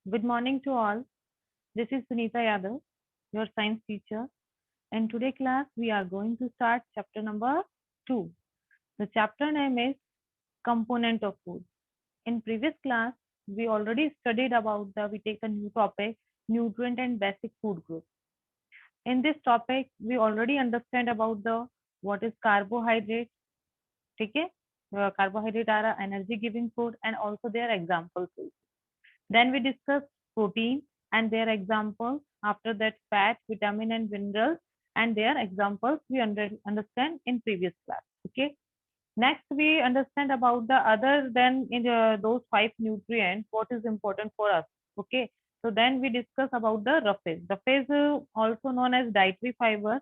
Good morning to all. This is Sunita Yadav, your science teacher. In today class, we are going to start chapter number 2. The chapter name is Component of Food. In previous class, we already studied about we take a new topic, nutrient and basic food group. In this topic, we already understand about the what is carbohydrate, ठीक है? Carbohydrate are energy giving food and also their examples. Then we discussed protein and their examples. After that, fat, vitamin, and minerals and their examples we understand in previous class. Okay. Next, we understand about the other than in those five nutrients, what is important for us. Okay. So then we discuss about the roughage. Roughage, also known as dietary fiber,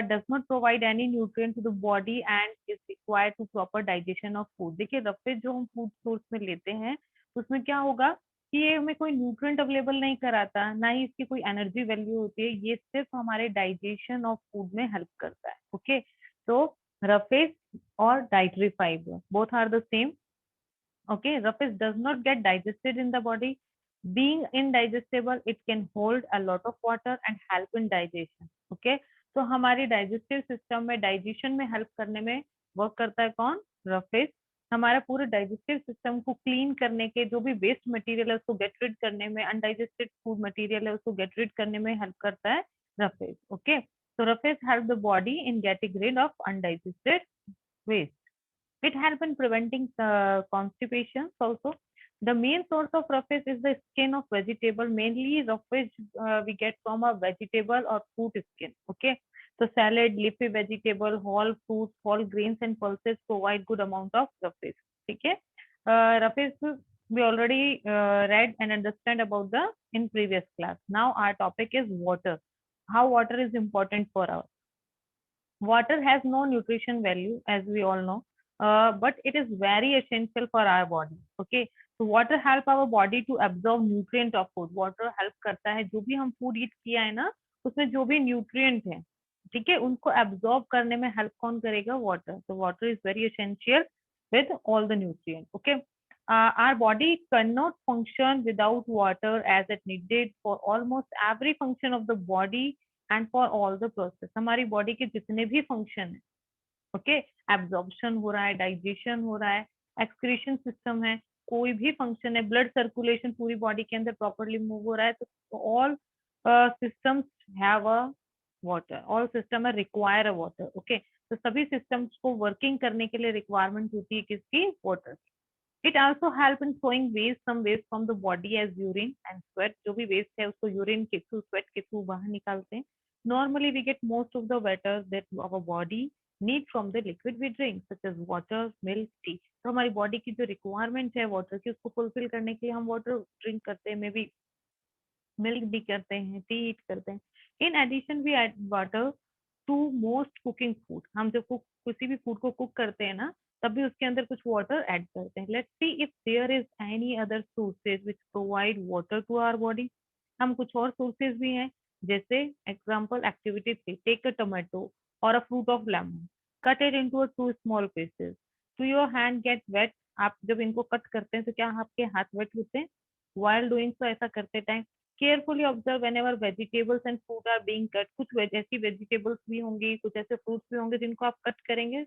does not provide any nutrient to the body and is required to proper digestion of food. देखिए roughage जो हम food source में लेते हैं उसमें क्या होगा कि ये हमें कोई न्यूट्रिएंट अवेलेबल नहीं कराता, ना ही इसकी कोई एनर्जी वैल्यू होती है, ये सिर्फ हमारे डाइजेशन ऑफ फूड में हेल्प करता है. ओके, तो roughage or dietary fiber both are the same. Okay, roughage does not get digested in the body. Being indigestible, it can hold a lot of water and help in digestion. Okay, तो हमारी digestive system में digestion में help करने में work करता है कौन? Roughage. हमारा पूरे डाइजेस्टिव सिस्टम को क्लीन करने के जो भी वेस्ट मटेरियल है उसको गेट रिड करने में, अनडाइजेस्टेड फूड मटेरियल है उसको गेट रिड करने में हेल्प करता है roughage. Okay, so roughage help the body in getting rid of undigested waste. It helps in preventing constipation also. The main source of roughage is the skin of vegetable. Mainly roughage we get from a vegetable or fruit skin. Okay, so salad, leafy vegetable, whole fruits, whole grains and pulses provide good amount of roughage. Okay, roughage we already read and understand about the in previous class. Now our topic is water. How water is important for us. Water has no nutrition value, as we all know, but it is very essential for our body. Okay, so water help our body to absorb nutrient of food. Water help करता है जो भी हम food eat किया है ना उसमें जो भी nutrient है, ठीक है, उनको absorb करने में help कौन करेगा? Water. So water is very essential with all the nutrients. Okay, our body cannot function without water as it needed for almost every function of the body and for all the process. हमारी body के जितने भी function है, okay, absorption हो रहा है, digestion हो रहा है, एक्सक्रीशन सिस्टम है, कोई भी फंक्शन है, ब्लड सर्कुलेशन पूरी बॉडी के अंदर प्रॉपरली मूव हो रहा है, तो all systems have a water, all system require a water. Okay, तो सभी सिस्टम्स को वर्किंग करने के लिए रिक्वायरमेंट होती है किसकी? Water. It also help in throwing waste, some waste from the body as urine and sweat. जो भी वेस्ट है उसको यूरिन के थ्रू, स्वेट के थ्रू बाहर निकालते हैं. Normally we get most of the water that our body need from the liquid we drink such as water, milk, tea. तो हमारी बॉडी की जो रिक्वायरमेंट है वाटर की उसको फुलफिल करने के लिए हम वाटर ड्रिंक करते हैं, मे बी मिल्क भी करते हैं, टी ईट करते हैं. In addition we add water to most cooking food. हम जब किसी भी फूड को कुक करते हैं ना तब भी उसके अंदर कुछ वाटर ऐड करते हैं. Let's see if there is any other sources which provide water to our body. हम कुछ और सोर्सेज भी हैं, जैसे example activity 3, take a tomato और a fruit of lemon, cut it into two small pieces, to your hand get wet. आप जब इनको कट करते हैं तो क्या आपके हाथ वेट होते हैं? while doing so ऐसा करते time carefully observe whenever vegetables and fruit are being cut. कुछ ऐसी वेजिटेबल्स भी होंगी, कुछ ऐसे फ्रूट्स भी होंगे जिनको आप कट करेंगे,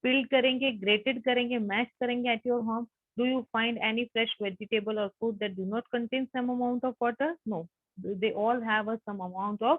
पील करेंगे, ग्रेटेड करेंगे, मैश करेंगे at your home. Do you find any fresh vegetable or fruit that do not contain some amount of water? No, they all have a some amount of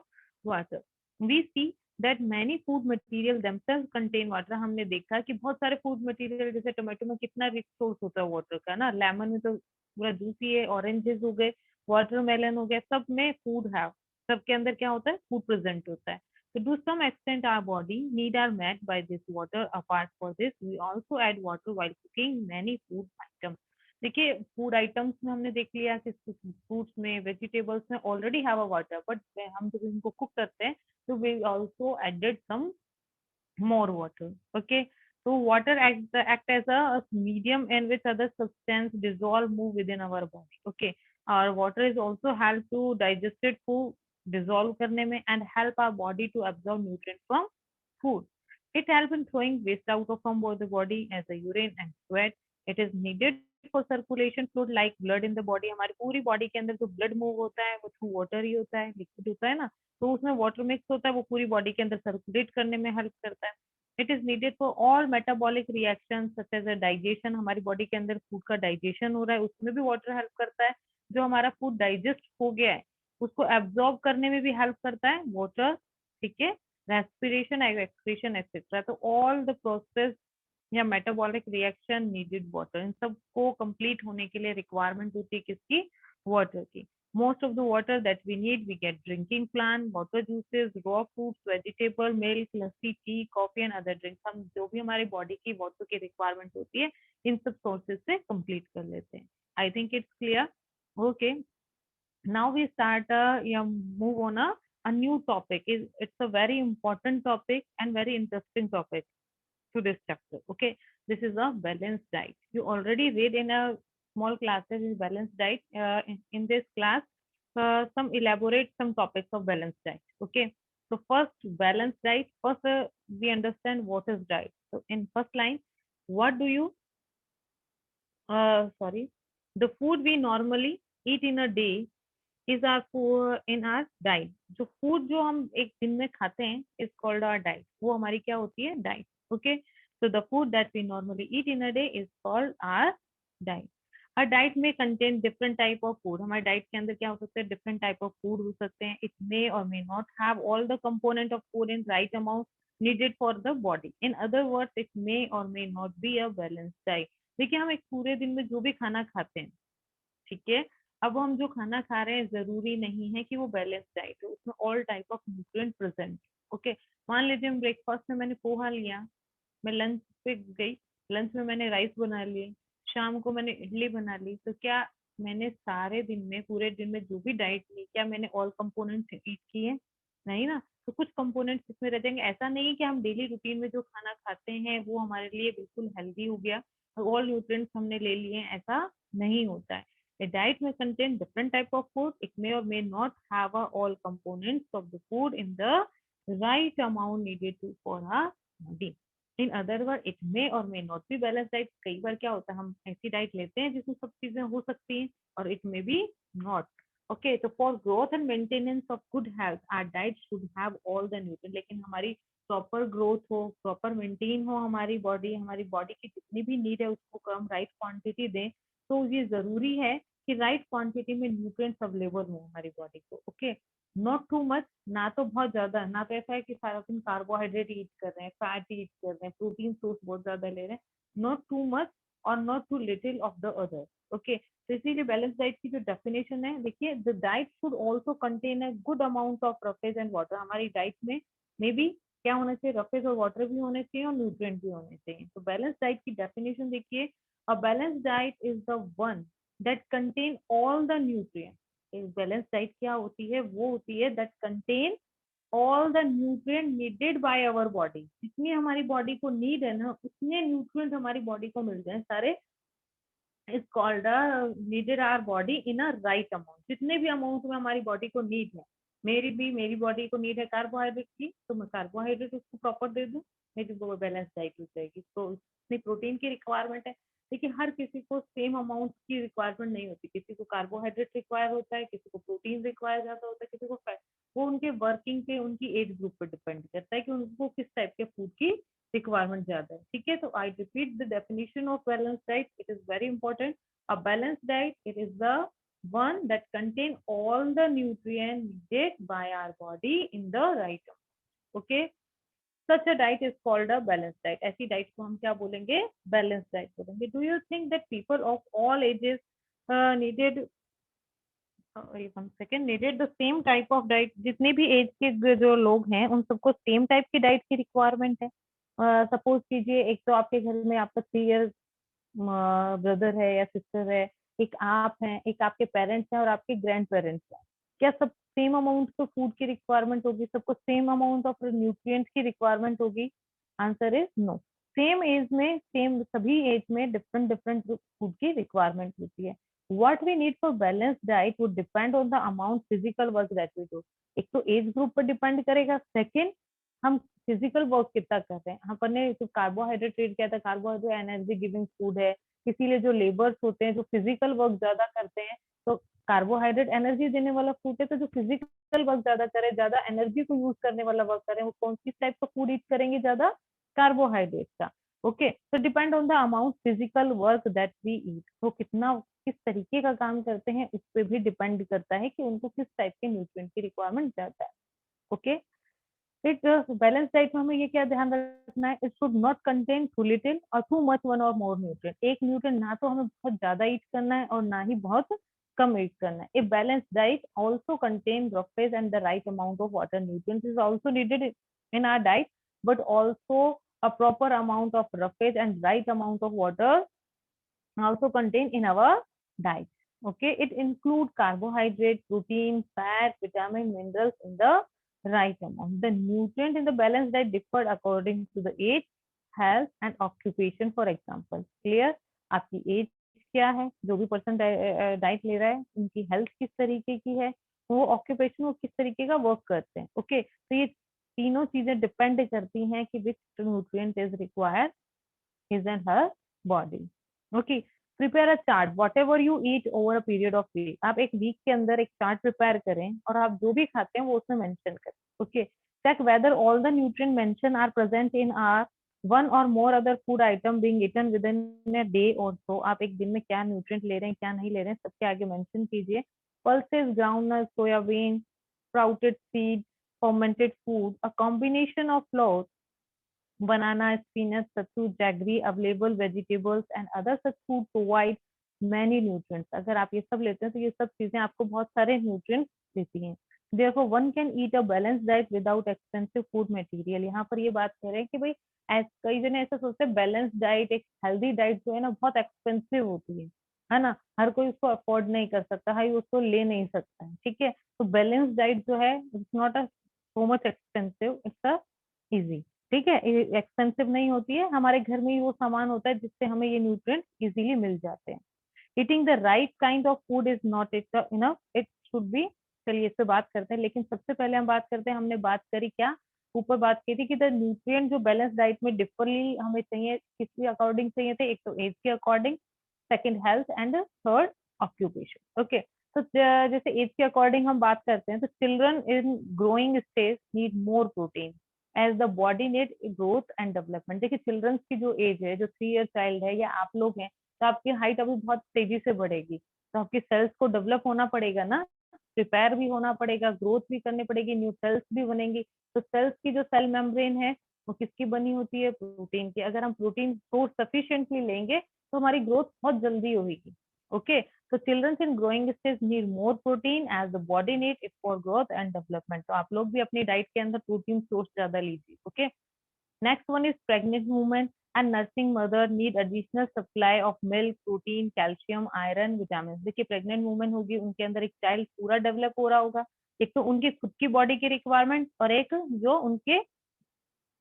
water. We see that many food material themselves contain water. हमने देखा कि बहुत सारे food material जैसे tomato में कितना rich source होता है वाटर का ना, लेमन में तो पूरा जूस ही है, ऑरेंजेस हो गए, वाटरमेलन हो गया, सब में फूड है, सबके अंदर क्या होता है? फूड प्रेजेंट होता है. So to some extent, our body need are met by this water. Apart for this, we also add water while cooking many food items. देखिए फूड आइटम्स में हमने देख लिया कि फ्रूट्स में, वेजिटेबल्स में already have a water, but हम जब इनको कुक करते हैं तो we also added some more water. Okay, so water act as a medium in which other substance dissolve move within our body. Okay, our water is also help to digested food dissolve करने में and help our body to absorb nutrient from food. It help in throwing waste out of from the body as a urine and sweat. It is needed for circulation fluid like blood in the body, हमारी पूरी body के अंदर जो blood move होता है वो through water ही होता है, लिक्विड होता है ना, तो उसमें वाटर मिक्स होता है, वो पूरी बॉडी के अंदर सर्कुलेट करने में हेल्प करता है। It is needed for all metabolic reaction such as a digestion, हमारी बॉडी के अंदर फूड का डाइजेशन हो रहा है उसमें भी वाटर हेल्प करता है। जो हमारा फूड डाइजेस्ट हो गया है उसको एब्जॉर्ब करने में भी हेल्प करता है वाटर, ठीक है, रेस्पिरेशन एक्सक्रीशन एक्सेट्रा। तो ऑल द प्रोसेस या मेटाबॉलिक रिएक्शन नीडेड वाटर, इन सबको कंप्लीट होने के लिए रिक्वायरमेंट होती है किसकी, वाटर की। Most of the water that we need we get drinking plant, water juices, raw fruits, vegetable, milk, lassi, tea, coffee and other drinks. हम जो भी हमारी बॉडी की वाटर की रिक्वायरमेंट होती है इन सब सोर्सेज से कंप्लीट कर लेते हैं। I think it's clear. Okay, now we start move on a new topic. It's a very important topic and very interesting topic to this chapter. Okay, this is a balanced diet. You already read in a small classes is balanced diet. In this class, some elaborate some topics of balanced diet. Okay, so first balanced diet. First, we understand what is diet. So in first line, what do you sorry, the food we normally eat in a day is our food in our diet। जो food जो हम एक दिन में खाते हैं is called our diet, वो हमारी क्या होती है, diet. Okay, so the food that we normally eat in a day is called our diet. हर डाइट में contain different type of food, हमारे डाइट के अंदर क्या हो सकते हैं, डिफरेंट टाइप ऑफ फूड हो सकते हैं। इट मे और may not have all the component of food in right amount needed for the body. In other words, it may or may not be a balanced diet। देखिए हम एक पूरे दिन में जो भी खाना खाते हैं, ठीक है, अब हम जो खाना खा रहे हैं जरूरी नहीं है कि वो बैलेंस डाइट हो, उसमें all type of nutrient present. Okay, मान लीजिए हम ब्रेकफास्ट में मैंने पोहा लिया, मैं लंच पे गई, लंच में मैंने राइस बना लिए, शाम को मैंने इडली बना ली, तो क्या मैंने सारे दिन में पूरे दिन में जो भी डाइट ली क्या मैंने ऑल कंपोनेंट्स ईट किए, नहीं ना। तो कुछ कंपोनेंट्स इसमें रह जाएंगे। ऐसा नहीं है कि हम डेली रूटीन में जो खाना खाते हैं वो हमारे लिए बिल्कुल हेल्दी हो गया और ऑल न्यूट्रिएंट्स हमने ले लिए, ऐसा नहीं होता है। A diet may contain different type of food. It may or may not have all components of the food in the right amount needed to for our body. In other words, it may or may not be balanced diet। कई बार क्या होता है हम ऐसी diet लेते हैं जिसमें सब चीजें हो सकती हैं और it may be not। Okay, so for growth and maintenance of good health, our diet should have all the nutrients। लेकिन हमारी प्रॉपर ग्रोथ हो, प्रॉपर मेंटेन हो हमारी बॉडी की जितनी भी नीड है उसको हम राइट क्वांटिटी दें, तो ये जरूरी है कि राइट क्वांटिटी में न्यूट्रिएंट्स अवेलेबल हो हमारी बॉडी को। ओके, नॉट टू मच, ना तो बहुत ज्यादा, ना तो ऐसा है कि सारा दिन कार्बोहाइड्रेट ईट कर रहे हैं, फैट ईट कर रहे हैं, प्रोटीन सोर्स बहुत ज्यादा ले रहे हैं, नॉट टू मच और not too little of the other. Okay, तो इसीलिए बैलेंस डाइट की जो डेफिनेशन है, देखिए, the diet should also contain a good amount of roughage and water. हमारी डाइट में भी क्या होना चाहिए, रफेज और वाटर भी होने चाहिए और न्यूट्रिएंट भी होने चाहिए। तो बैलेंस डाइट की डेफिनेशन देखिए, a balanced diet is the one that contain all the nutrients। एक बैलेंस डाइट क्या होती है, वो होती है that contain all the nutrient needed by our body। जितनी हमारी बॉडी को नीड है ना उतने न्यूट्रिएंट हमारी बॉडी को मिल जाए सारे, is called needed our body in a right amount. जितने भी अमाउंट में हमारी बॉडी को नीड है, मेरी बॉडी को नीड है कार्बोहाइड्रेट की, तो मैं कार्बोहाइड्रेट उसको प्रॉपर दे दूं, मेरी वो बैलेंस डाइट हो जाएगी। तो इतनी प्रोटीन की रिक्वायरमेंट है। देखिए हर किसी को सेम अमाउंट की रिक्वायरमेंट नहीं होती, किसी को कार्बोहाइड्रेट रिक्वायर होता है, किसी को प्रोटीन रिक्वायर ज्यादा होता है, किसी को फैट। वो उनके वर्किंग पे, उनकी एज ग्रुप पे डिपेंड करता है कि उनको किस टाइप के फूड की रिक्वायरमेंट ज्यादा है। ठीक है, तो I repeat the definition of balance diet, it is very important. A balanced diet, it is the one that contain all the nutrients needed by our body in the right amount। Okay, such a diet is called a balanced diet। ऐसी diet को हम क्या बोलेंगे, balance diet बोलेंगे। Do you think that people of all ages needed one second, needed the same type of diet? जितने भी as के जो लोग हैं उन सबको सेम टाइप की डाइट की रिक्वायरमेंट है। सपोज कीजिए एक तो आपके घर में आपका 3 इयर्स ब्रदर है या सिस्टर है, एक आप हैं, एक आपके पेरेंट्स हैं और आपके ग्रैंड पेरेंट्स हैं। क्या सब सेम अमाउंट ऑफ फूड की रिक्वायरमेंट होगी, सबको सेम अमाउंट ऑफ न्यूट्रिएंट्स की रिक्वायरमेंट होगी? Answer is no. Same age में, सेम सभी एज में डिफरेंट डिफरेंट फूड की रिक्वायरमेंट होती है। What we need for balance diet would depend on the amount physical work that we do. एक तो एज ग्रुप पर डिपेंड करेगा, सेकेंड हम फिजिकल वर्क कितना कर रहे हैं। अपन ने तो कार्बोहाइड्रेट ट्रीट किया था, कार्बोहाइड्रेट एनर्जी गिविंग फूड है, इसीलिए जो लेबर्स होते हैं, जो फिजिकल वर्क ज्यादा करते हैं, तो कार्बोहाइड्रेट एनर्जी देने वाला फूड है, तो जो फिजिकल वर्क ज्यादा करे, ज्यादा एनर्जी को यूज करने वाला वर्क करें, वो कौन सी टाइप का फूड ईट करेंगे, ज्यादा कार्बोहाइड्रेट का। ओके, तो depend on the amount physical work that we eat, वो कितना किस तरीके का काम करते हैं उस पर भी डिपेंड करता है कि उनको किस टाइप के न्यूट्रिएंट की रिक्वायरमेंट ज्यादा है। ओके, इट बैलेंस डाइट में हमें ये क्या ध्यान रखना है, it should not contain two little और टू मच वन और मोर न्यूट्रिएंट। एक न्यूट्रिएंट ना तो हमें बहुत ज्यादा ईट करना है और ना ही बहुत कम ईट करना है। A balance diet also contain roughage and the right amount of water, nutrients is also needed in our diet, but also a proper amount of roughage and right amount of water also contained in our diet. Okay, it include carbohydrate, protein, fat, vitamin, minerals in the right amount. The nutrient in the balanced diet differ according to the age, health and occupation. For example, clear? आपकी as क्या है, जो भी person diet ले रहा है उनकी health किस तरीके की है, वो ऑक्यूपेशन वो किस तरीके का वर्क करते हैं। ओके, तो ये तीनों चीजें डिपेंड करती हैं कि विच nutrient is required his and her body. Okay, prepare a chart whatever you eat over a period of week. आप एक वीक के अंदर एक चार्ट प्रिपेयर करें और आप जो भी खाते हैं वो उसमें मेंशन करें। Okay, check whether all the nutrient mentioned are present in our one or more other food item being eaten within a day or so. आप एक दिन में क्या न्यूट्रिएंट ले रहे हैं क्या नहीं ले रहे हैं सबके आगे मेंशन कीजिए। pulses, groundnuts, soyabean, sprouted seeds, fermented food, a combination of flour, banana, spinach, sattu, jaggery, available vegetables and other such food provide many nutrients. अगर आप ये सब लेते हैं तो ये सब चीजें आपको बहुत सारे nutrients देती हैं। Therefore, one can eat a balanced diet without expensive food material. यहाँ पर ये बात कह रहे हैं कि भाई कई जने ऐसा सोचते हैं बैलेंस डाइट, एक हेल्दी डाइट जो है ना बहुत एक्सपेंसिव होती है ना, हर कोई उसको अफोर्ड नहीं कर सकता, हर उसको ले नहीं सकता है। ठीक है, तो बैलेंस डाइट जो है it's not a so much expensive, it's a easy. ठीक है, एक्सपेंसिव नहीं होती है, हमारे घर में ही वो सामान होता है जिससे हमें ये न्यूट्रिएंट इजीली मिल जाते हैं। Eating the right kind of food is not enough, it should B. चलिए इस पे बात करते हैं, लेकिन सबसे पहले हम बात करते हैं, हमने बात करी क्या, ऊपर बात की थी कि द न्यूट्रिएंट जो बैलेंस डाइट में डिफरली हमें चाहिए, किसके अकॉर्डिंग चाहिए थे, एक तो एज के according, second health and third occupation. Okay, तो जैसे एज के अकॉर्डिंग हम बात करते हैं तो children in growing stage need more protein as the body need growth and development. देखिए चिल्ड्रंस की जो एज है, जो 3 ईयर चाइल्ड है या आप लोग हैं, तो आपकी हाइट अभी बहुत तेजी से बढ़ेगी, तो आपकी सेल्स को डेवलप होना पड़ेगा ना, प्रिपेयर भी होना पड़ेगा, ग्रोथ भी करनी पड़ेगी, न्यू सेल्स भी बनेंगी। तो सेल्स की जो सेल मेम्ब्रेन है वो किसकी बनी होती है, प्रोटीन की। अगर हम प्रोटीन सोर्स सफिशिएंटली लेंगे तो हमारी ग्रोथ बहुत जल्दी होगी। Okay, so children in growing stage need more protein as the body need it for growth and development. तो आप लोग भी अपनी डाइट के अंदर प्रोटीन सोर्स ज्यादा लीजिए। Okay, next one is pregnant women and nursing mother need additional supply of milk, protein, calcium, iron, vitamin. देखिए प्रेग्नेंट वुमेन होगी, उनके अंदर एक चाइल्ड पूरा डेवलप हो रहा होगा, एक तो उनकी खुद की बॉडी की रिक्वायरमेंट और एक जो उनके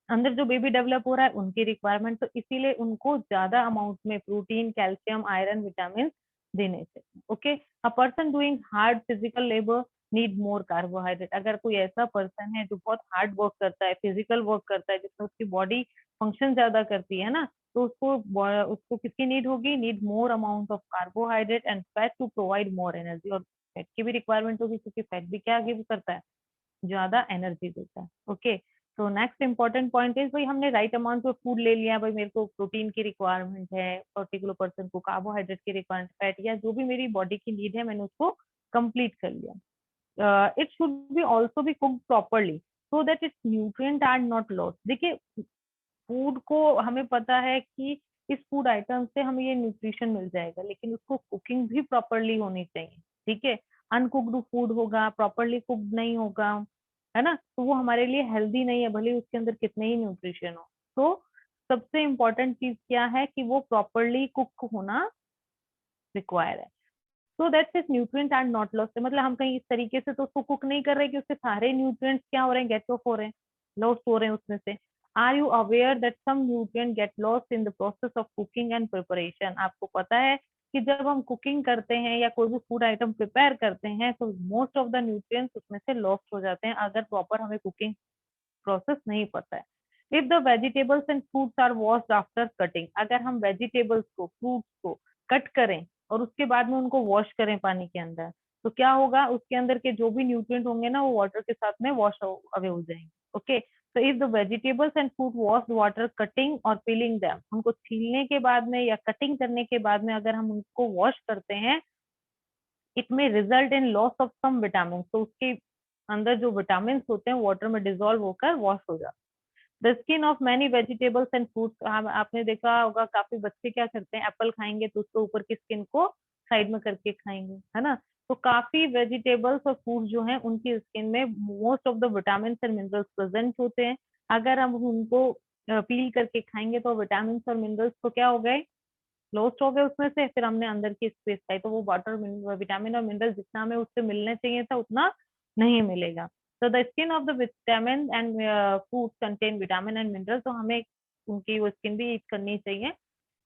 अंदर जो बेबी डेवलप हो रहा है उनकी रिक्वायरमेंट, तो इसीलिए उनको ज्यादा अमाउंट में प्रोटीन, कैल्शियम, आयरन, विटामिन देने चाहिए। Okay, a person doing hard physical labour need more carbohydrate. अगर कोई ऐसा पर्सन है जो बहुत हार्ड वर्क करता है, फिजिकल वर्क करता है, जिसमें उसकी बॉडी फंक्शन ज्यादा करती है ना, तो उसको किसकी नीड होगी, need more amount of carbohydrate and fat to provide more energy. और फैट की भी रिक्वायरमेंट होगी क्योंकि फैट भी क्या गिव करता है, ज्यादा एनर्जी देता है। ओके, तो नेक्स्ट इंपॉर्टेंट पॉइंट इज भाई हमने राइट अमाउंट ऑफ फूड ले लिया, भाई मेरे को प्रोटीन की रिक्वायरमेंट है, पर्टिकुलर पर्सन को कार्बोहाइड्रेट की रिक्वायरमेंट, फैट या जो भी मेरी बॉडी की नीड है मैंने उसको कंप्लीट कर लिया। It should be also be cooked properly so that its nutrient are not lost. देखिए फूड को हमें पता है कि इस फूड आइटम से हमें ये न्यूट्रिशन मिल जाएगा, लेकिन उसको कुकिंग भी प्रॉपरली होनी चाहिए। ठीक है, अनकुक्ड फूड होगा, प्रॉपरली कुक्ड नहीं होगा, है ना, तो वो हमारे लिए हेल्दी नहीं है, भले उसके अंदर कितने ही न्यूट्रिशन हो। तो सबसे इम्पोर्टेंट चीज क्या है कि वो प्रॉपरली कुक होना रिक्वायर है, so that this nutrient are not lost. मतलब हम कहीं इस तरीके से तो उसको कुक नहीं कर रहे कि उसके सारे न्यूट्रिएंट्स क्या हो रहे हैं, गेट ऑफ हो रहे हैं, लॉस्ट हो रहे हैं उसमें से। Are you aware that some nutrient get lost in the process of cooking and preparation. आपको पता है कि जब हम कुकिंग करते हैं या कोई भी फूड आइटम प्रिपेयर करते हैं तो मोस्ट ऑफ द न्यूट्रिएंट्स उसमें से लॉस्ट हो जाते हैं, अगर प्रॉपर हमें कुकिंग प्रोसेस नहीं पता है। If the vegetables and fruits are washed after cutting, अगर हम वेजिटेबल्स को फ्रूट्स को कट करें और उसके बाद में उनको वॉश करें पानी के अंदर, तो क्या होगा, उसके अंदर के जो भी न्यूट्रिएंट होंगे ना वो वाटर के साथ में वॉश अवे हो जाएंगे। ओके, तो if the vegetables and fruit washed water cutting और पीलिंग देम, उनको छीलने के बाद में या कटिंग करने के बाद में अगर हम उनको वॉश करते हैं, it may result in loss of some vitamin, तो उसके अंदर जो विटामिन होते हैं वाटर में डिजोल्व होकर वॉश हो जाते हैं। The skin of many vegetables and fruits, आपने देखा होगा काफी बच्चे क्या करते हैं, एप्पल खाएंगे तो उसके ऊपर की स्किन को साइड में करके खाएंगे, है ना। तो काफी वेजिटेबल्स और फ्रूट्स जो हैं उनकी स्किन में most of the vitamin and minerals present होते हैं। अगर हम उनको पील करके खाएंगे तो विटामिन और मिनरल्स तो क्या हो गए, लॉस्ट हो गए उसमें से, फिर हमने अंदर की स्पेस खाई तो वो वाटर विटामिन और मिनरल जितना हमें उससे मिलने चाहिए था उतना नहीं मिलेगा। तो the skin of the vitamin and food contain vitamin and mineral, तो हमें उनकी वो स्किन भी ईट करनी चाहिए।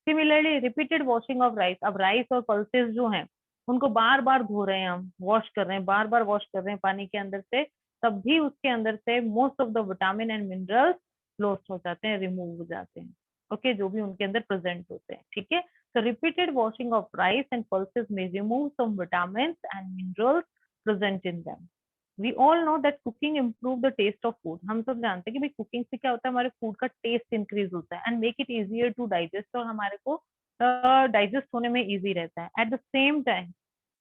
Similarly repeated washing of rice, अब राइस और पल्सेस जो हैं उनको बार बार धो रहे हैं, हम वॉश कर रहे हैं, बार बार वॉश कर रहे हैं पानी के अंदर से, तब भी उसके अंदर से most of the vitamin and minerals lost हो जाते हैं, रिमूव हो जाते हैं। ओके, जो भी उनके अंदर प्रेजेंट होते हैं, ठीक है। So repeated washing of rice and pulses may remove some vitamins and minerals present in them. We all know that cooking improve the taste of food. हम सब जानते हैं कि भाई कुकिंग से क्या होता है, हमारे फूड का टेस्ट इंक्रीज होता है and make it easier to digest, और हमारे को डाइजेस्ट होने में इजी रहता है। At the same time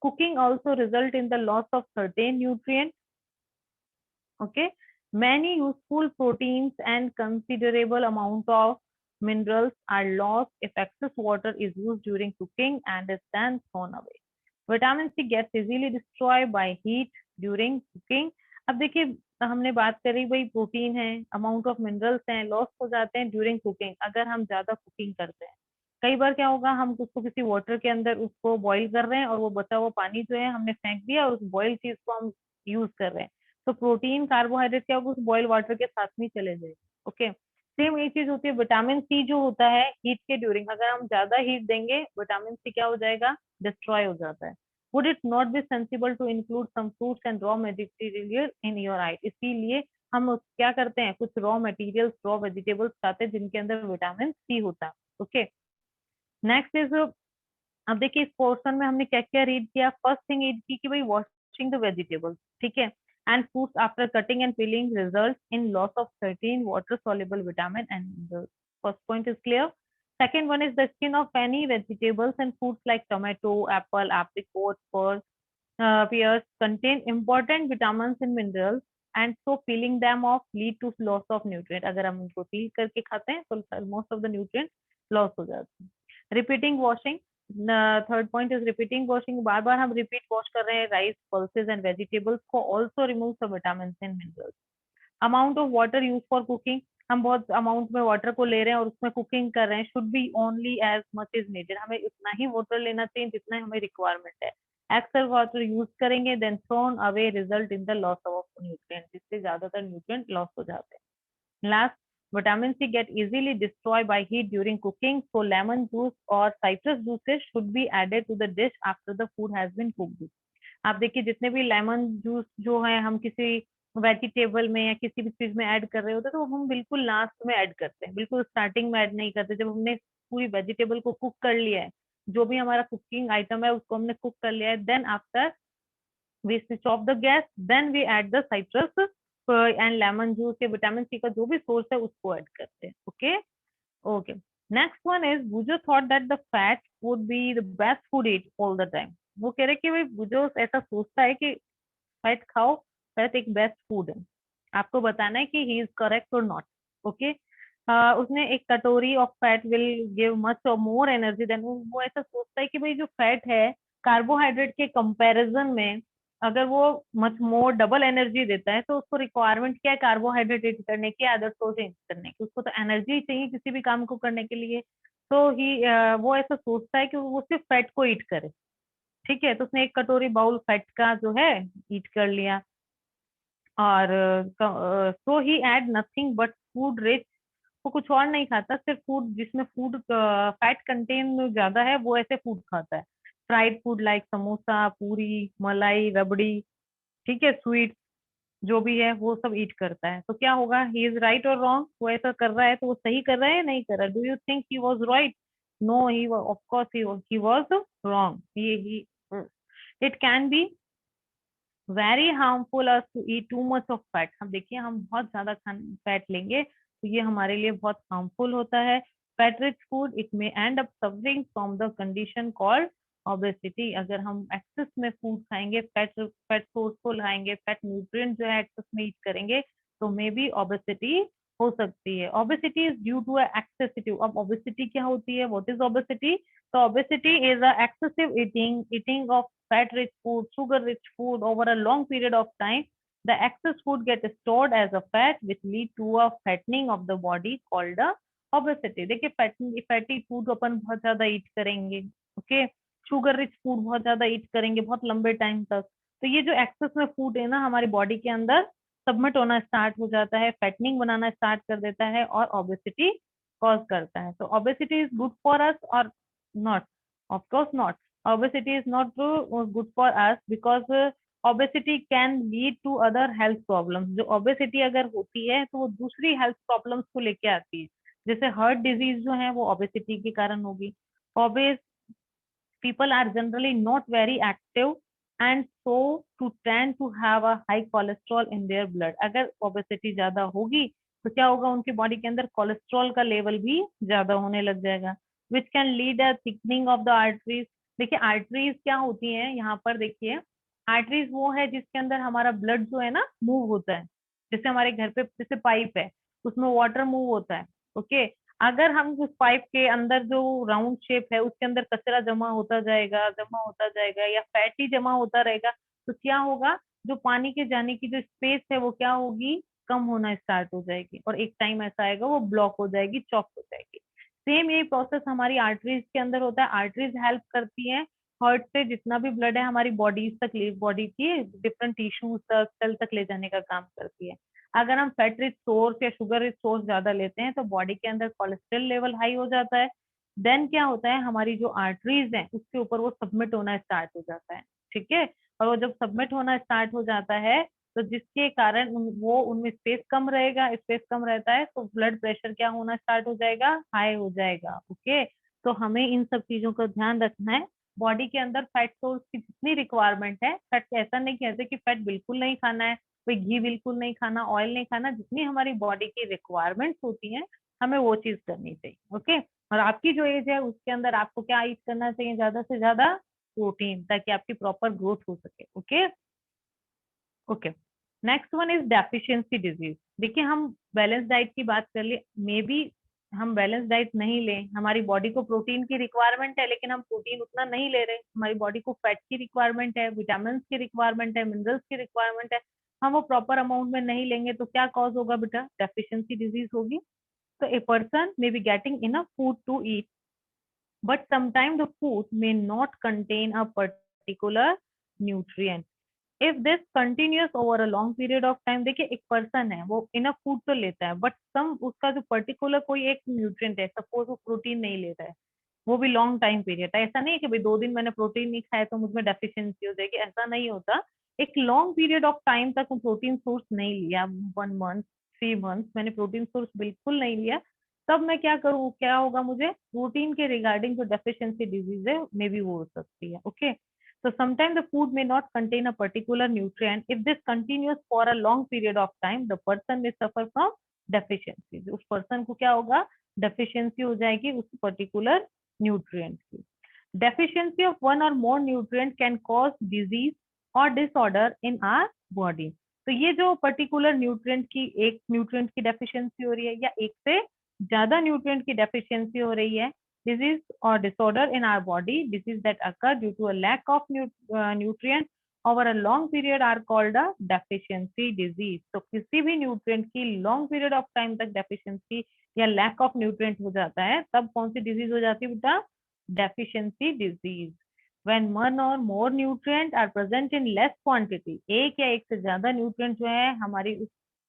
cooking also result in the loss of certain nutrient. Okay, many useful proteins and considerable amount of minerals are lost if excess water is used during cooking and is then thrown away. Vitamin C gets easily destroyed by heat during cooking. अब देखिए, हमने बात करी भाई protein है, amount of minerals हैं, loss हो जाते हैं ड्यूरिंग कुकिंग, अगर हम ज्यादा कुकिंग करते हैं। कई बार क्या होगा, हम उसको किसी वाटर के अंदर उसको बॉईल कर रहे हैं और वो बचा हुआ पानी जो है हमने फेंक दिया और उस बॉइल चीज को हम यूज कर रहे हैं, तो प्रोटीन कार्बोहाइड्रेट क्या होगा, उस बॉइल वाटर के साथ में चले जाएंगे। ओके, सेम एक चीज होती है विटामिन सी जो होता है हीट के ड्यूरिंग, अगर हम ज्यादा हीट देंगे विटामिन सी क्या हो जाएगा, डिस्ट्रॉय हो जाता है। Would it not be sensible to include some fruits and raw material in your diet, इसीलिए हम क्या करते हैं, कुछ रॉ मटेरियल्स रॉ वेजिटेबल्स खाते हैं जिनके अंदर विटामिन सी होता है। ओके, नेक्स्ट इज, अब देखिए इस पोर्शन में हमने क्या क्या रीड किया, फर्स्ट थिंग रीड की कि भाई वॉशिंग द वेजिटेबल्स, ठीक है, and fruits after cutting and piling result in loss of certain water soluble vitamin and minerals. First point is clear. Second one is the skin of any vegetables and fruits like tomato, apple, apricot, pears contain important vitamins and minerals, and so peeling them off lead to loss of nutrient, अगर हम उनको पील करके खाते हैं तो most of the nutrient loss हो जाते हैं। Repeating washing, third point is repeating washing, बार बार हम रिपीट वॉश कर रहे हैं राइस पल्सेस एंड वेजिटेबल्स को, also remove some vitamin and minerals. Amount of water use for cooking, हम बहुत अमाउंट में वाटर को ले रहे हैं और उसमें कुकिंग कर रहे हैं, should be only as much is needed, हमें उतना ही वाटर लेना चाहिए जितना हमें रिक्वायरमेंट है। एक्सेस वाटर यूज करेंगे then thrown away result in the loss of nutrient, जिससे ज्यादातर न्यूट्रिएंट लॉस हो जाते हैं। Last, vitamin C get easily destroyed by heat during cooking, so lemon juice or citrus juices should be added to the dish after the food has been cooked. आप देखिए जितने भी lemon juice जो है हम किसी वेजिटेबल में या किसी भी चीज में ऐड कर रहे होते हैं तो हम बिल्कुल लास्ट में ऐड करते हैं, बिल्कुल स्टार्टिंग में ऐड नहीं करते। जब हमने पूरी वेजिटेबल को कुक कर लिया है, जो भी हमारा कुकिंग आइटम है उसको हमने कुक कर लिया है, then after we switch off the gas, then we add the citrus and lemon juice या विटामिन सी का जो भी सोर्स है उसको ऐड करते हैं। Okay okay, next one is बुजो thought that the fat would be the best food eat all the time. वो कह रहे कि भाई बुजो ऐसा सोचता है कि फैट खाओ, फैट एक बेस्ट फूड है। आपको बताना है कि ही इज करेक्ट और नॉट। ओके, उसने एक कटोरी of fat will give much और मोर एनर्जी देन, वो ऐसा सोचता है कि भाई जो फैट है कार्बोहाइड्रेट के कंपैरिजन में अगर वो मच मोर डबल एनर्जी देता है, तो उसको रिक्वायरमेंट क्या है कार्बोहाइड्रेट ईट करने की, आदतों से ईट करने की, उसको तो एनर्जी चाहिए किसी भी काम को करने के लिए। तो ही वो ऐसा सोचता है कि वो सिर्फ फैट को ईट करे। ठीक है, तो उसने एक कटोरी बाउल फैट का जो है ईट कर लिया, और so he ate nothing but food rich, वो कुछ और नहीं खाता, सिर्फ फूड जिसमें फूड फैट कंटेन ज्यादा है वो ऐसे फूड खाता है। फ्राइड फूड लाइक समोसा, पूरी, मलाई, रबड़ी, ठीक है, स्वीट, जो भी है वो सब ईट करता है। तो क्या होगा, ही इज राइट और रॉन्ग? वो ऐसा कर रहा है तो वो सही कर रहा है या नहीं कर रहा है? Do you think he was right? No, he of course he was wrong. He it can be very harmful us to eat too much of fat. हम देखिए, हम बहुत ज्यादा फैट लेंगे तो ये हमारे लिए बहुत हार्मफुल होता है। Fat rich food it may and up suffering from the condition called obesity. अगर हम एक्सेस में फूड खाएंगे, फैट फैट सोर्सफुल खाएंगे, फैट न्यूट्रिएंट जो है एक्सेस में ईट करेंगे, तो मे बी ओबेसिटी हो सकती है। Obesity is due to excessive. अब ओबेसिटी क्या होती है? What is obesity? So obesity is a excessive eating of fat-rich food, sugar-rich food over a long period of time. The excess food gets stored as a fat, which lead to a fattening of the body called a obesity. देखिए, fatty food अपन बहुत ज्यादा ईट करेंगे, okay, sugar rich food बहुत ज्यादा ईट करेंगे बहुत लंबे time तक, तो ये जो एक्सेस में फूड है ना हमारी बॉडी के अंदर सबमिट होना स्टार्ट हो जाता है, फैटनिंग बनाना स्टार्ट कर देता है और ओबेसिटी कॉज करता है। तो obesity is good for us और not? Of course not. Obesity is not good for us because obesity can lead to other health problems. जो obesity अगर होती है तो वो दूसरी health problems को लेके आती है, जैसे हार्ट डिजीज जो है वो obesity के कारण होगी। obese people are generally not very active and so to tend to have a high cholesterol in their blood। अगर obesity ज्यादा होगी तो क्या होगा, उनकी बॉडी के अंदर कोलेस्ट्रॉल का लेवल भी ज्यादा होने लग जाएगा, which can lead a thickening of the arteries. देखिए आर्टरीज क्या होती है, यहाँ पर देखिए, आर्टरीज वो है जिसके अंदर हमारा ब्लड जो है ना मूव होता है, जैसे हमारे घर पे जैसे पाइप है उसमें वाटर मूव होता है, ओके। अगर हम उस पाइप के अंदर जो राउंड शेप है उसके अंदर कचरा जमा होता जाएगा या फैट ही जमा होता रहेगा, तो क्या होगा, जो पानी के जाने की जो स्पेस है वो क्या होगी, कम होना स्टार्ट हो जाएगी और एक टाइम ऐसा आएगा वो ब्लॉक हो जाएगी, चौक हो जाएगी। सेम यही प्रोसेस हमारी आर्टरीज के अंदर होता है। आर्टरीज हेल्प करती है हार्ट से जितना भी ब्लड है हमारी बॉडी तक, बॉडी की डिफरेंट टिश्यूज तक, सेल तक ले जाने का काम करती है। अगर हम फैट रिच सोर्स या शुगर रिच सोर्स ज्यादा लेते हैं तो बॉडी के अंदर कोलेस्ट्रॉल लेवल हाई हो जाता है। देन क्या होता है, हमारी जो आर्टरीज है उसके ऊपर वो सबमिट होना स्टार्ट हो जाता है, ठीक है। और वो जब सबमिट होना स्टार्ट हो जाता है तो जिसके कारण वो उनमें स्पेस कम रहेगा, स्पेस कम रहता है तो ब्लड प्रेशर क्या होना स्टार्ट हो जाएगा, हाई हो जाएगा, ओके। तो हमें इन सब चीजों का ध्यान रखना है। बॉडी के अंदर फैट सोर्स की जितनी रिक्वायरमेंट है, फैट ऐसा नहीं कहते कि फैट बिल्कुल नहीं खाना है, कोई घी बिल्कुल नहीं खाना, ऑयल नहीं खाना, जितनी हमारी बॉडी की रिक्वायरमेंट्स होती हैं हमें वो चीज करनी चाहिए, ओके। और आपकी जो एज है उसके अंदर आपको क्या ईट करना चाहिए, ज्यादा से ज्यादा प्रोटीन, ताकि आपकी प्रॉपर ग्रोथ हो सके, okay. Okay, next one is deficiency disease. देखिए हम बैलेंस डाइट की बात कर ले, मे बी हम बैलेंस डाइट नहीं लें, हमारी बॉडी को प्रोटीन की रिक्वायरमेंट है लेकिन हम प्रोटीन उतना नहीं ले रहे, हमारी बॉडी को फैट की रिक्वायरमेंट है, विटामिन की रिक्वायरमेंट है, मिनरल्स की रिक्वायरमेंट है, हम वो प्रॉपर अमाउंट में नहीं लेंगे तो क्या कॉज होगा बेटा, डेफिशिएंसी डिजीज होगी। तो a person may be getting enough food to eat but sometimes the food may not contain a particular nutrient if this continues over a long period of time। देखिए एक person है वो enough food तो लेता है but some उसका जो particular कोई एक न्यूट्रिएंट है, सपोज वो प्रोटीन नहीं लेता है, वो भी लॉन्ग टाइम पीरियड है, ऐसा नहीं है कि भाई 2 दिन मैंने प्रोटीन नहीं खाया तो मुझमें डेफिशिएंसी हो जाएगी, ऐसा नहीं होता। एक लॉन्ग पीरियड ऑफ टाइम तक प्रोटीन सोर्स नहीं लिया, 1 मंथ 3 मंथ मैंने प्रोटीन सोर्स बिल्कुल नहीं लिया, तब मैं क्या करूँ, क्या होगा, मुझे प्रोटीन के रिगार्डिंग जो डेफिशिएंसी डिजीज है मे बी वो हो सकती है, okay. So sometimes the food may not contain a particular nutrient. If this continues for a long period of time, the person may suffer from deficiency। उस person को क्या होगा, deficiency हो जाएगी उस पर्टिकुलर न्यूट्रिएंट की। Deficiency of one or more nutrient can cause disease or disorder in our body। तो ये जो पर्टिकुलर न्यूट्रिएंट की, एक न्यूट्रिएंट की डेफिशिएंसी हो रही है या एक से ज्यादा न्यूट्रिएंट की डेफिशिएंसी हो रही है, disease or disorder in our body, disease that occur due to a lack of nutrient over a long period are called a deficiency disease। तो किसी भी न्यूट्रिएंट की लॉन्ग पीरियड ऑफ टाइम तक deficiency या lack of nutrient हो जाता है तब कौन सी डिजीज हो जाती है बेटा, deficiency disease. when one or more nutrient are present in less quantity, एक या एक से ज्यादा न्यूट्रिएंट जो है हमारी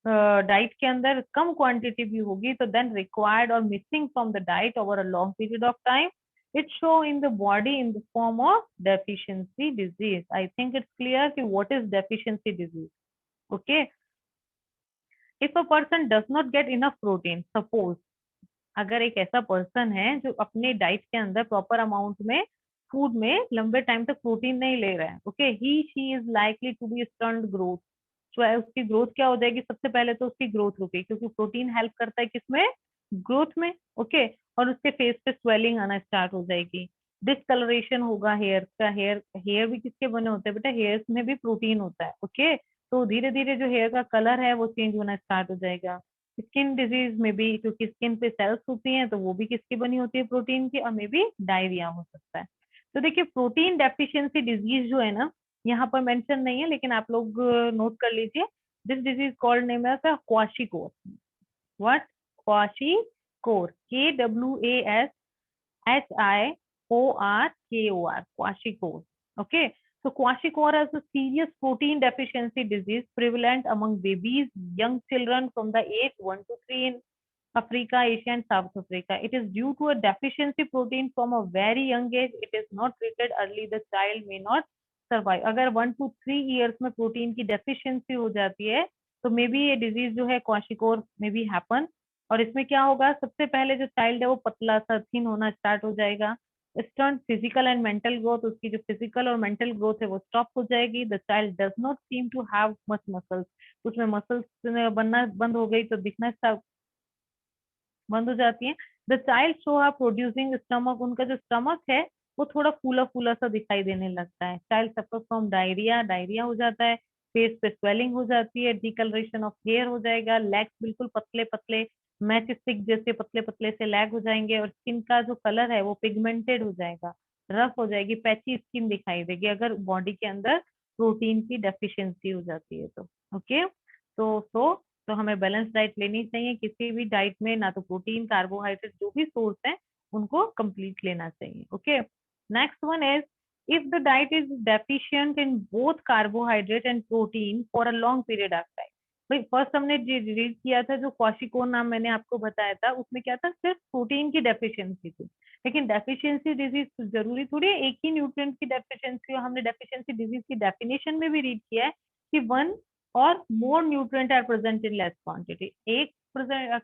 डाइट के अंदर कम क्वांटिटी भी होगी तो देन रिक्वायर्ड और missing from the diet over a long period of time it show in the body in the form of deficiency disease। I think it's clear कि what is deficiency disease, okay। If a person does not get enough protein, suppose अगर एक ऐसा person है जो अपने diet के अंदर proper amount में फूड में लंबे टाइम तक प्रोटीन नहीं ले रहा है, okay, he she is likely to be stunned growth. जो है उसकी ग्रोथ क्या हो जाएगी, सबसे पहले तो उसकी ग्रोथ रुकेगी, क्योंकि प्रोटीन हेल्प करता है किसमें, ग्रोथ में, ओके। और उसके फेस पे स्वेलिंग आना स्टार्ट हो जाएगी, डिसकलरेशन होगा हेयर का। हेयर हेयर भी किसके बने होते हैं बेटा, हेयर्स में भी प्रोटीन होता है, ओके। तो धीरे धीरे जो हेयर का कलर है वो चेंज होना स्टार्ट हो जाएगा। स्किन डिजीज में भी, क्योंकि स्किन पे सेल्स होती हैं तो वो भी किसकी बनी होती है, प्रोटीन की, और मे बी डायरिया हो सकता है। तो देखिए प्रोटीन डेफिशिएंसी डिजीज जो है ना, यहाँ पर मेंशन नहीं है लेकिन आप लोग नोट कर लीजिए। This disease called name as kwashiorkor. What? Kwashiorkor, KWASHIORKOR, kwashiorkor. Okay. So kwashiorkor is a serious protein deficiency disease prevalent among babies, young children from the age 1 to 3 in Africa, Asia and South Africa. It is due to a deficiency protein from a very young age. It is not treated early, the child may not survive. अगर 1 to 3 years में protein की deficiency हो जाती है तो may be ये disease जो है क्वाशिकोर में भी हैपन। और इसमें क्या होगा, सबसे पहले जो चाइल्ड है वो पतला सा थिन होना स्टार्ट हो जाएगा। Stunt physical and mental growth, उसकी जो फिजिकल और मेंटल ग्रोथ है वो स्टॉप हो जाएगी। The child does not seem to have much muscles, उसमें मसल्स बनना बंद हो गई तो दिखना बंद हो जाती है। The child show are producing stomach, उनका जो स्टमक है वो थोड़ा फूला फूला सा दिखाई देने लगता है। Child suffer from diarrhoea, diarrhoea हो जाता है। फेस पे स्वेलिंग हो जाती है, डिकलरेशन ऑफ हेयर हो जाएगा, लेग्स बिल्कुल पतले पतले मैच स्टिक जैसे पतले पतले से लेग हो जाएंगे, और स्किन का जो कलर है वो पिगमेंटेड हो जाएगा, रफ हो जाएगी, पैची स्किन दिखाई देगी अगर बॉडी के अंदर प्रोटीन की डेफिशिएंसी हो जाती है तो, ओके। तो हमें बैलेंस डाइट लेनी चाहिए, किसी भी डाइट में ना तो प्रोटीन कार्बोहाइड्रेट जो भी सोर्स है उनको कंप्लीट लेना चाहिए, okay. Next one is, if the diet is deficient in both carbohydrate and protein for a long period of time। भाई फर्स्ट हमने रीड किया था जो क्वाशिकोर नाम मैंने आपको बताया था, उसमें क्या था, सिर्फ प्रोटीन की डेफिशिएंसी थी। लेकिन डेफिशिएंसी डिजीज जरूरी थोड़ी है एक ही न्यूट्रिएंट की डेफिशिएंसी हो। हमने डेफिशिएंसी डिजीज की डेफिनेशन में भी रीड किया है कि वन और more nutrient are present in less quantity. एक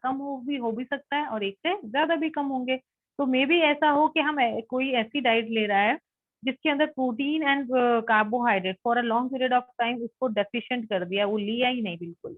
कम हो भी सकता है और एक से ज्यादा भी कम होंगे। तो मे भी ऐसा हो कि हम कोई ऐसी डाइट ले रहा है जिसके अंदर protein and carbohydrate for a long period of time उसको डेफिशिएंट कर दिया, वो लिया ही नहीं बिल्कुल।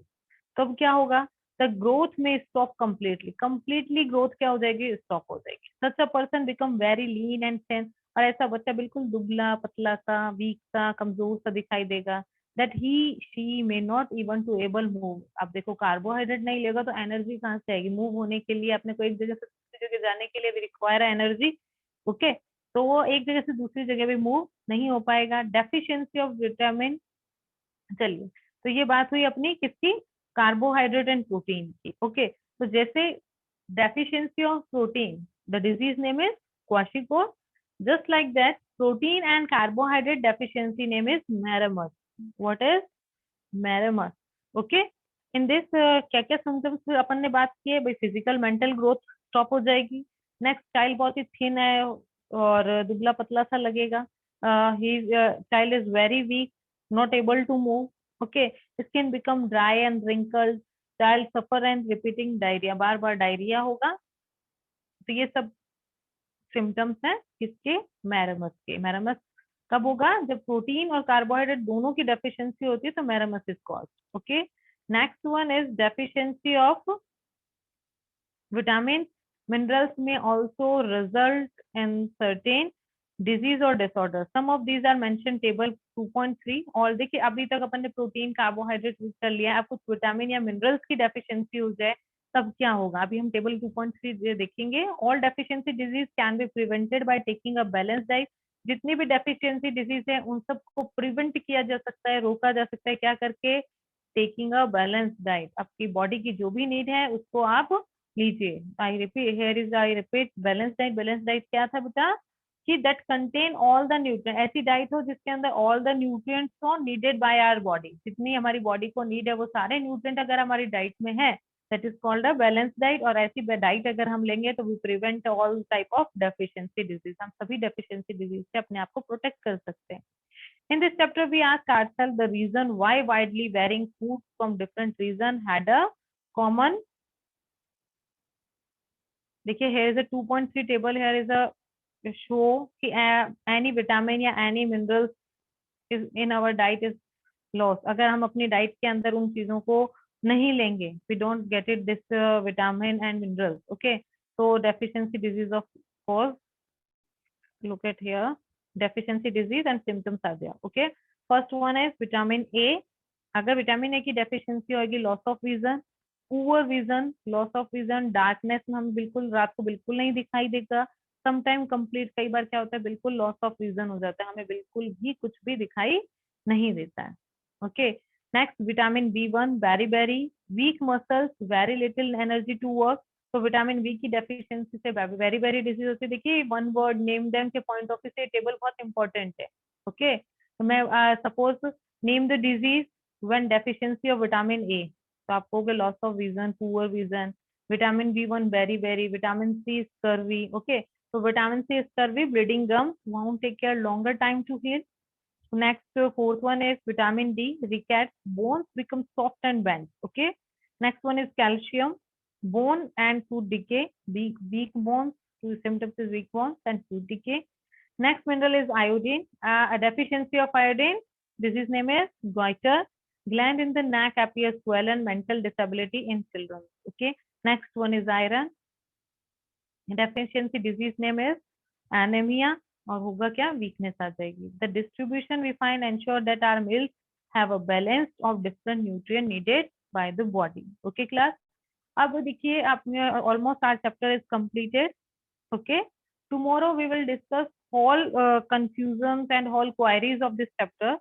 तब क्या होगा, द ग्रोथ में स्टॉप कंप्लीटली, कंप्लीटली ग्रोथ क्या हो जाएगी, स्टॉप हो जाएगी। Such a person become very lean and thin, और ऐसा बच्चा बिल्कुल दुबला पतला सा, वीक सा, कमजोर सा दिखाई देगा। That he she may not even to able move. आप देखो कार्बोहाइड्रेट नहीं लेगा तो एनर्जी कहाँ से आएगी, मूव होने के लिए अपने को एक जगह से दूसरी जगह जाने के लिए भी रिक्वायर है एनर्जी, ओके। तो वो एक जगह से दूसरी जगह भी मूव नहीं हो पाएगा। डेफिशिएंसी ऑफ विटामिन, चलिए, तो ये बात हुई अपनी किसकी, कार्बोहाइड्रेट एंड प्रोटीन की, ओके। तो जैसे deficiency of protein, the disease name is kwashiorkor. Just like that protein and carbohydrate deficiency name is marasmus. What is marasmus, okay. In this क्या क्या सिम्टम्स अपन ने बात की है भाई, फिजिकल मेंटल ग्रोथ स्टॉप हो जाएगी। नेक्स्ट, चाइल्ड बहुत ही थिन है और दुबला पतला सा लगेगा। He child is very weak, not able to move, okay। Skin become dry and wrinkled, child suffer and repeating diarrhea, bar bar diarrhoea होगा। तो ये सब सिम्टम्स हैं किसके, मैरमस के। मैरमस कब होगा, जब प्रोटीन और कार्बोहाइड्रेट दोनों की डेफिशिएंसी होती है तो marasmus is caused, okay. Next one is deficiency of vitamins, minerals may also result in certain disease or disorder. Some of these are mentioned table 2.3। और देखिए अभी तक अपन ने प्रोटीन कार्बोहाइड्रेट यूज कर लिया है, अब कुछ विटामिन या मिनरल्स की डेफिशिएंसी हो जाए तब क्या होगा, अभी हम टेबल 2.3 देखेंगे। All deficiency disease can be prevented by taking a balance diet. जितनी भी डेफिशिएंसी डिजीज है उन सबको प्रिवेंट किया जा सकता है, रोका जा सकता है, क्या करके, टेकिंग अ बैलेंस डाइट। आपकी बॉडी की जो भी नीड है उसको आप लीजिए। I repeat, here is I repeat, balance diet. Balance diet क्या था बेटा, कि that contain all the nutrient, ऐसी डाइट हो जिसके अंदर ऑल द न्यूट्रिएंट्स हो नीडेड बाय आवर बॉडी, जितनी हमारी बॉडी को नीड है वो सारे न्यूट्रिएंट अगर हमारी डाइट में है, that is called a balance diet. और ऐसी डाइट अगर हम लेंगे तो we prevent all type of deficiency disease, हम सभी डेफिशिएंसी डिजीज से अपने आप को प्रोटेक्ट कर सकते हैं। In this chapter, we ask ourselves the reason why widely varying foods from different region had a common. देखिए here is a 2.3 table. Here is a show कि any vitamin या any minerals is in our diet is lost. अगर हम अपनी diet के अंदर उन चीजों को नहीं लेंगे, we don't get it this vitamin and minerals. Okay, so deficiency disease of cause. Look at here, deficiency disease and symptoms are there. Okay, first one is vitamin A. अगर विटामिन ए की deficiency होगी, loss of vision, poor vision, loss of vision, darkness में हम बिल्कुल रात को बिल्कुल नहीं दिखाई देगा, समटाइम कंप्लीट, कई बार क्या होता है बिल्कुल लॉस ऑफ विजन हो जाता है, हमें बिल्कुल भी कुछ भी दिखाई नहीं देता है. Okay, next vitamin B1, very very weak muscles, very little energy to work. तो विटामिन बी की डेफिशिएंसी से वेरी वेरी डिजीज होती है. देखिए वन वर्ड नेम देम के पॉइंट ऑफ व्यू से टेबल बहुत इंपॉर्टेंट है. ओके, तो मैं suppose name the disease when deficiency of vitamin A, तो आप कहोगे loss of vision, poor vision. vitamin B1 very very, vitamin C scurvy. Okay, so vitamin C scurvy, bleeding gums, won't take care longer time to heal. Next fourth one is vitamin D, rickets, bones become soft and bent. Okay, next one is calcium, bone and tooth decay, weak bones, two symptoms is weak bones and tooth decay. Next mineral is iodine, a deficiency of iodine, disease name is goiter. Gland in the neck appears swollen, mental disability in children. Okay, next one is iron, deficiency disease name is anemia, और होगा क्या, weakness आ जाएगी. The distribution we find ensure that our meals have a balance of different nutrient needed by the body. Okay class, अब देखिए आपने almost our chapter is completed. Okay, tomorrow we will discuss all confusions and all queries of this chapter.